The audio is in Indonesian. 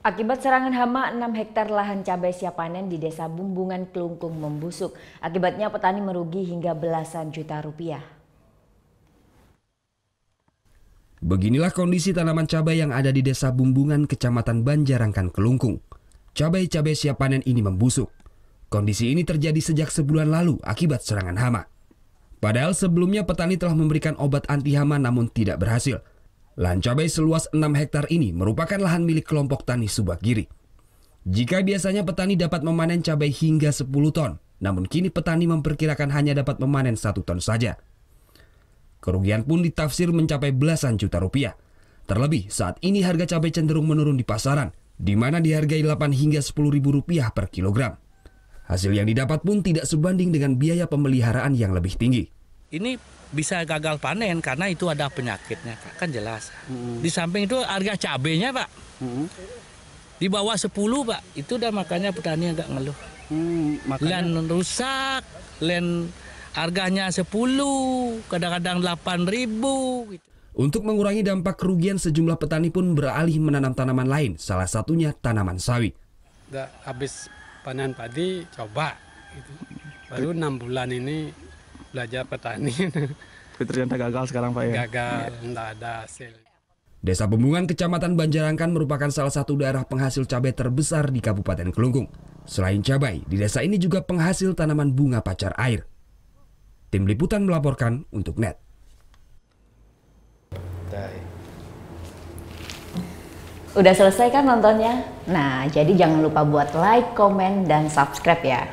Akibat serangan hama, 6 hektar lahan cabai siap panen di Desa Bumbungan Kelungkung membusuk. Akibatnya petani merugi hingga belasan juta rupiah. Beginilah kondisi tanaman cabai yang ada di Desa Bumbungan, Kecamatan Banjarangkan, Kelungkung. Cabai-cabai siap panen ini membusuk. Kondisi ini terjadi sejak sebulan lalu akibat serangan hama. Padahal sebelumnya petani telah memberikan obat anti hama namun tidak berhasil. Lahan cabai seluas 6 hektar ini merupakan lahan milik kelompok tani Subagiri. Jika biasanya petani dapat memanen cabai hingga 10 ton, namun kini petani memperkirakan hanya dapat memanen 1 ton saja. Kerugian pun ditafsir mencapai belasan juta rupiah. Terlebih saat ini harga cabai cenderung menurun di pasaran, di mana dihargai 8 hingga 10 ribu rupiah per kilogram. Hasil yang didapat pun tidak sebanding dengan biaya pemeliharaan yang lebih tinggi. Ini bisa gagal panen karena itu ada penyakitnya, kan jelas. Di samping itu harga cabenya, Pak, di bawah 10, Pak. Itu udah makanya petani agak ngeluh. Len rusak, len harganya 10, kadang-kadang 8.000. Gitu. Untuk mengurangi dampak kerugian, sejumlah petani pun beralih menanam tanaman lain, salah satunya tanaman sawi. Udah habis panen padi, coba. Gitu. Baru 6 bulan ini belajar petani. Ternyata gagal sekarang, Pak, ya? Gagal, enggak ada hasil. Desa Bumbungan, Kecamatan Banjarangkan merupakan salah satu daerah penghasil cabai terbesar di Kabupaten Kelungkung. Selain cabai, di desa ini juga penghasil tanaman bunga pacar air. Tim Liputan melaporkan untuk NET. Udah selesai kan nontonnya? Nah, jadi jangan lupa buat like, komen, dan subscribe ya.